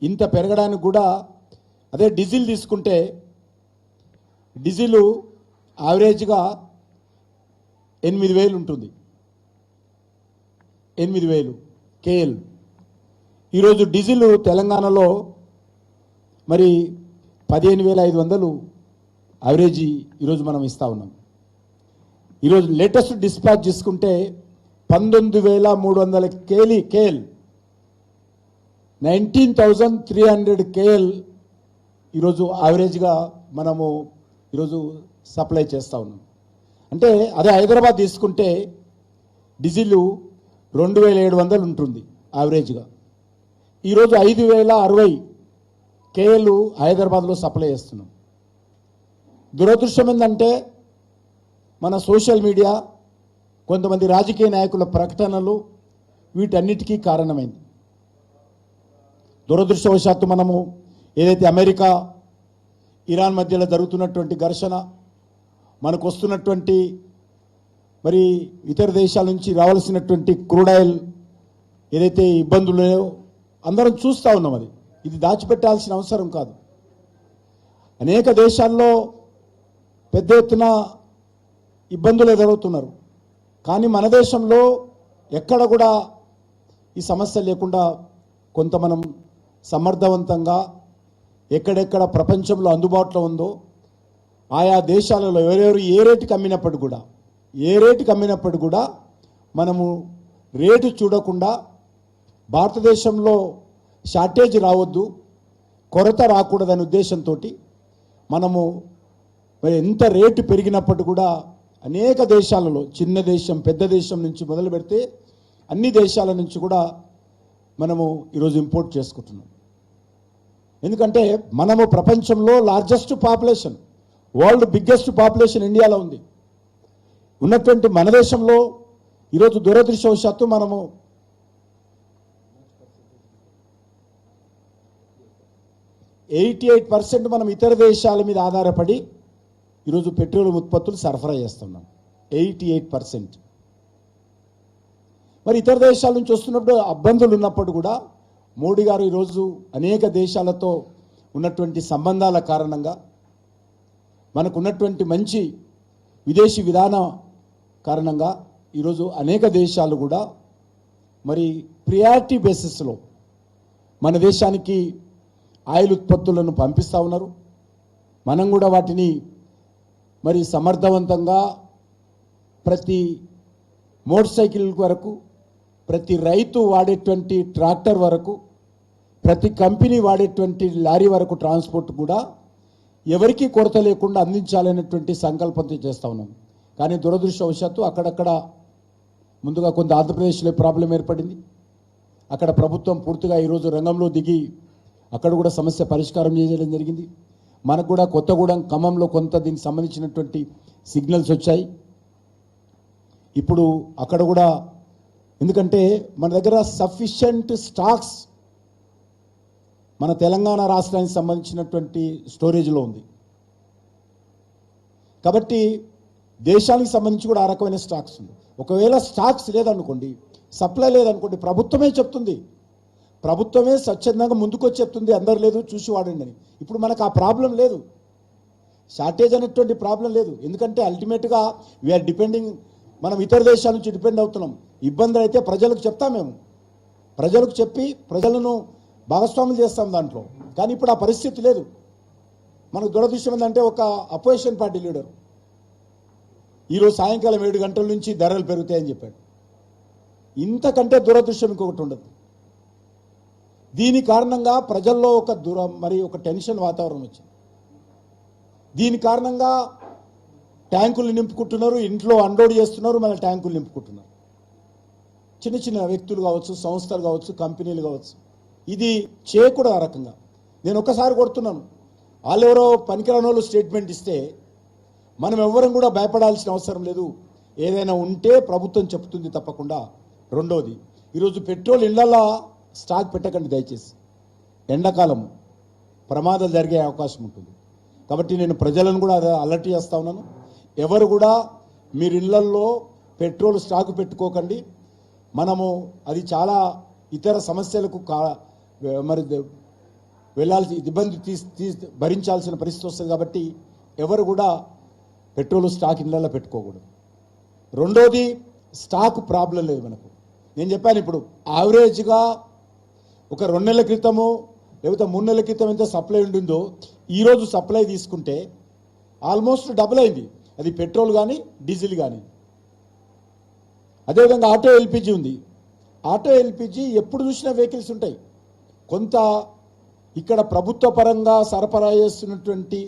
ఇంత పెరగడానికి కూడా అదే డీజిల్ తీసుకుంటే డీజిల్ యావరేజ్గా 8,000 ఉంటుంది, 8,000 కేఎల్. ఈరోజు డీజిల్ తెలంగాణలో మరి 15,500 యావరేజీ ఈరోజు మనం ఇస్తూ ఉన్నాం. ఈరోజు లేటెస్ట్ డిస్పాచ్ తీసుకుంటే 19,300 కేఎల్ 19,300 కేఎల్ ఈరోజు యావరేజ్గా మనము ఈరోజు సప్లై చేస్తూ ఉన్నాం. అంటే అదే హైదరాబాద్ తీసుకుంటే డీజిల్ 2,700 ఉంటుంది యావరేజ్గా. ఈరోజు 5,060 కేఎల్ హైదరాబాద్లో సప్లై చేస్తున్నాం. దురదృష్టం ఏంటంటే మన సోషల్ మీడియా, కొంతమంది రాజకీయ నాయకుల ప్రకటనలు వీటన్నిటికీ కారణమైంది. దురదృష్టవశాత్తు మనము ఏదైతే అమెరికా ఇరాన్ మధ్యలో జరుగుతున్నటువంటి ఘర్షణ, మనకు వస్తున్నటువంటి మరి ఇతర దేశాల నుంచి రావాల్సినటువంటి క్రూడ్ ఆయిల్ ఏదైతే ఇబ్బందులు లేవో అందరం చూస్తూ ఉన్నాం. ఇది దాచిపెట్టాల్సిన అవసరం కాదు. అనేక దేశాల్లో పెద్ద ఎత్తున ఇబ్బందులు ఎదురవుతున్నారు. కానీ మన దేశంలో ఎక్కడ కూడా ఈ సమస్య లేకుండా కొంత మనం సమర్థవంతంగా ఎక్కడెక్కడ ప్రపంచంలో అందుబాటులో ఉందో ఆయా దేశాలలో ఎవరెవరు ఏ రేటుకి అమ్మినప్పుడు కూడా మనము రేటు చూడకుండా భారతదేశంలో షార్టేజ్ రావద్దు, కొరత రాకూడదనే ఉద్దేశంతో మనము మరి ఎంత రేటు పెరిగినప్పుడు కూడా అనేక దేశాలలో చిన్న దేశం పెద్ద దేశం నుంచి మొదలు పెడితే అన్ని దేశాల నుంచి కూడా మనము ఈరోజు ఇంపోర్ట్ చేసుకుంటున్నాం. ఎందుకంటే మనము ప్రపంచంలో largest population, world biggest population ఇండియాలో ఉంది. ఉన్నటువంటి మన దేశంలో ఈరోజు దురదృష్టవశాత్తు మనము 88% మనం ఇతర దేశాల మీద ఆధారపడి ఈరోజు పెట్రోలియం ఉత్పత్తులు సరఫరా చేస్తున్నాం. 88%. మరి ఇతర దేశాల నుంచి వస్తున్నప్పుడు ఇబ్బందులు ఉన్నప్పుడు కూడా మోడీ గారు ఈరోజు అనేక దేశాలతో ఉన్నటువంటి సంబంధాల కారణంగా మనకు ఉన్నటువంటి మంచి విదేశీ విధానం కారణంగా ఈరోజు అనేక దేశాలు కూడా మరి ప్రియారిటీ బేసిస్లో మన దేశానికి ఆయిల్ ఉత్పత్తులను పంపిస్తూ ఉన్నారు. మనం కూడా వాటిని మరి సమర్థవంతంగా ప్రతి మోటార్ సైకిల్ వరకు, ప్రతి రైతు వాడేటువంటి ట్రాక్టర్ వరకు, ప్రతి కంపెనీ వాడేటువంటి లారీ వరకు ట్రాన్స్పోర్ట్ కూడా ఎవరికీ కొరత లేకుండా అందించాలనేటువంటి సంకల్పంతో చేస్తూ ఉన్నాం. కానీ దురదృష్టవశాత్తు అక్కడక్కడ ముందుగా కొంత ఆంధ్రప్రదేశ్లో ప్రాబ్లం ఏర్పడింది. అక్కడ ప్రభుత్వం పూర్తిగా ఈరోజు రంగంలో దిగి అక్కడ కూడా సమస్య పరిష్కారం చేయడం జరిగింది. మనకు కూడా కొత్తగూడెం ఖమ్మంలో కొంత దీనికి సంబంధించినటువంటి సిగ్నల్స్ వచ్చాయి. ఇప్పుడు అక్కడ కూడా ఎందుకంటే మన దగ్గర సఫిషియంట్ స్టాక్స్ మన తెలంగాణ రాష్ట్రానికి సంబంధించినటువంటి స్టోరేజ్లో ఉంది. కాబట్టి దేశానికి సంబంధించి కూడా ఆ రకమైన స్టాక్స్ ఉంది. ఒకవేళ స్టాక్స్ లేదనుకోండి, సప్లై లేదనుకోండి, ప్రభుత్వమే చెప్తుంది, ప్రభుత్వమే స్వచ్ఛందంగా ముందుకొచ్చి చెప్తుంది అందరు లేదు చూసి వాడండి అని. ఇప్పుడు మనకు ఆ ప్రాబ్లం లేదు, షార్టేజ్ అనేటువంటి ప్రాబ్లం లేదు. ఎందుకంటే అల్టిమేట్గా వీఆర్ డిపెండింగ్, మనం ఇతర దేశాల నుంచి డిపెండ్ అవుతున్నాం. ఇబ్బందులు అయితే ప్రజలకు చెప్తాం, మేము ప్రజలకు చెప్పి ప్రజలను భాగస్వాములు చేస్తాం దాంట్లో. కానీ ఇప్పుడు ఆ పరిస్థితి లేదు. మనకు దురదృష్టం ఏంటంటే ఒక అపోజిషన్ పార్టీ లీడర్ ఈరోజు సాయంకాలం 7 గంటల నుంచి ధరలు పెరుగుతాయని చెప్పాడు. ఇంతకంటే దురదృష్టం ఇంకొకటి ఉండదు. దీని కారణంగా ప్రజల్లో ఒక టెన్షన్ వాతావరణం వచ్చింది. దీని కారణంగా ట్యాంకులు నింపుకుంటున్నారు, ఇంట్లో అన్లోడ్ చేస్తున్నారు, మళ్ళీ ట్యాంకులు నింపుకుంటున్నారు. చిన్న చిన్న వ్యక్తులు కావచ్చు, సంస్థలు కావచ్చు, కంపెనీలు కావచ్చు. ఇది చేయకూడదు ఆ రకంగా. నేను ఒకసారి కొడుతున్నాను, వాళ్ళెవరో పనికిరాని వాళ్ళు స్టేట్మెంట్ ఇస్తే మనం ఎవ్వరం కూడా భయపడాల్సిన అవసరం లేదు. ఏదైనా ఉంటే ప్రభుత్వం చెప్తుంది తప్పకుండా. రెండోది, ఈరోజు పెట్రోల్ ఇళ్లలో స్టాక్ పెట్టకండి దయచేసి. ఎండాకాలం ప్రమాదాలు జరిగే అవకాశం ఉంటుంది. కాబట్టి నేను ప్రజలను కూడా అలర్ట్ చేస్తూ ఉన్నాను. ఎవరు కూడా మీరు ఇళ్లల్లో పెట్రోల్ స్టాక్ పెట్టుకోకండి. మనము అది చాలా ఇతర సమస్యలకు మరి వెళ్ళాల్సి ఇబ్బంది భరించాల్సిన పరిస్థితి వస్తుంది. కాబట్టి ఎవరు కూడా పెట్రోల్ స్టాక్ ఇళ్ళల్లో పెట్టుకోకూడదు. రెండోది, స్టాక్ ప్రాబ్లం లేదు మనకు. నేను చెప్పాను, ఇప్పుడు యావరేజ్గా ఒక 2 నెలల క్రితము లేకపోతే 3 నెలల క్రితం ఎంత సప్లై ఉండిందో ఈరోజు సప్లై తీసుకుంటే ఆల్మోస్ట్ డబుల్ అయింది. అది పెట్రోల్ కానీ డీజిల్ కానీ. అదేవిధంగా ఆటో ఎల్పిజి ఉంది. ఆటో ఎల్పిజి ఎప్పుడు చూసినా వెహికల్స్ ఉంటాయి. కొంత ఇక్కడ ప్రభుత్వ పరంగా సరఫరా చేస్తున్నటువంటి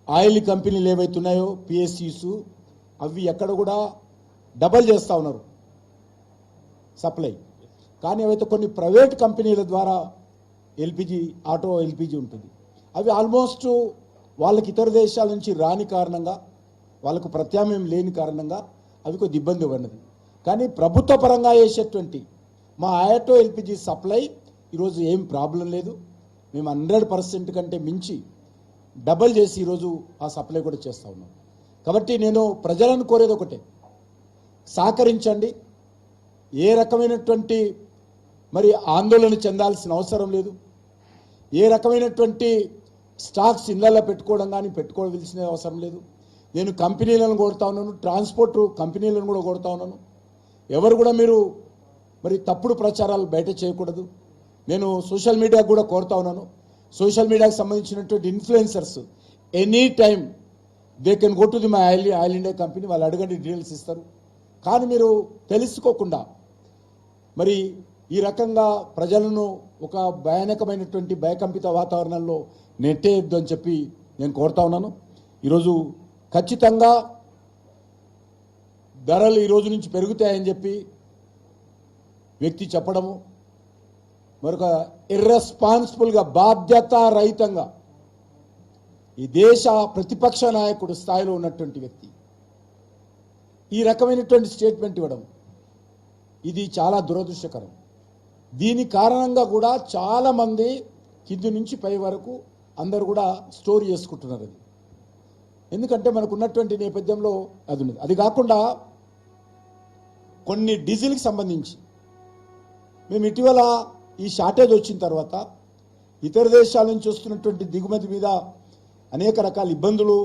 ఆయిల్ కంపెనీలు ఏవైతున్నాయో పిఎస్సిస్, అవి ఎక్కడ కూడా డబల్ చేస్తూ ఉన్నారు సప్లై. కానీ అవైతే కొన్ని ప్రైవేట్ కంపెనీల ద్వారా ఎల్పిజి, ఆటో ఎల్పిజి ఉంటుంది. అవి ఆల్మోస్ట్ వాళ్ళకి ఇతర దేశాల నుంచి రాని కారణంగా, వాళ్ళకు ప్రత్యామ్నాయం లేని కారణంగా అవి కొద్ది ఇబ్బంది ఉన్నది. కానీ ప్రభుత్వ పరంగా చేసేటువంటి మా ఆటో ఎల్పిజి సప్లై ఈరోజు ఏం ప్రాబ్లం లేదు. మేము 100% కంటే మించి డబల్ చేసి ఈరోజు ఆ సప్లై కూడా చేస్తూ ఉన్నాం. కాబట్టి నేను ప్రజలను కోరేది ఒకటే, సహకరించండి. ఏ రకమైనటువంటి ఆందోళన చెందాల్సిన అవసరం లేదు. ఏ రకమైనటువంటి స్టాక్స్ ఇళ్లలో పెట్టుకోవడం కానీ పెట్టుకోవాల్సిన అవసరం లేదు. నేను కంపెనీలను కోరుతా ఉన్నాను, ట్రాన్స్పోర్ట్ కంపెనీలను కూడా కోరుతా ఉన్నాను. ఎవరు కూడా మీరు తప్పుడు ప్రచారాలు బయట చేయకూడదు. నేను సోషల్ మీడియాకు కూడా కోరుతా ఉన్నాను. సోషల్ మీడియాకు సంబంధించినటువంటి influencers any time they can go to the my oil India company, వాళ్ళు అడగండి, డీటెయిల్స్ ఇస్తారు. కానీ మీరు తెలుసుకోకుండా ఈ రకంగా ప్రజలను ఒక భయానకమైనటువంటి భయకంపిత వాతావరణంలో నెట్టేయద్దు అని చెప్పి నేను కోరుతా ఉన్నాను. ఈరోజు ఖచ్చితంగా ధరలు ఈరోజు నుంచి పెరుగుతాయని చెప్పి వ్యక్తి చెప్పడము, మరొక ఇర్రెస్పాన్సిబుల్గా బాధ్యతారహితంగా ఈ దేశ ప్రతిపక్ష నాయకుడు స్థాయిలో ఉన్నటువంటి వ్యక్తి ఈ రకమైనటువంటి స్టేట్మెంట్ ఇవ్వడం, ఇది చాలా దురదృష్టకరం. దీని కారణంగా కూడా చాలామంది కింది నుంచి పై వరకు అందరూ కూడా స్టోర్ చేసుకుంటున్నారు. అది ఎందుకంటే మనకు ఉన్నటువంటి నేపథ్యంలో అది ఉన్నది. అది కాకుండా కొన్ని డీజిల్కి సంబంధించి మేము ఇటీవల ఈ షార్టేజ్ వచ్చిన తర్వాత ఇతర దేశాల నుంచి వస్తున్నటువంటి దిగుమతి మీద అనేక రకాల ఇబ్బందులు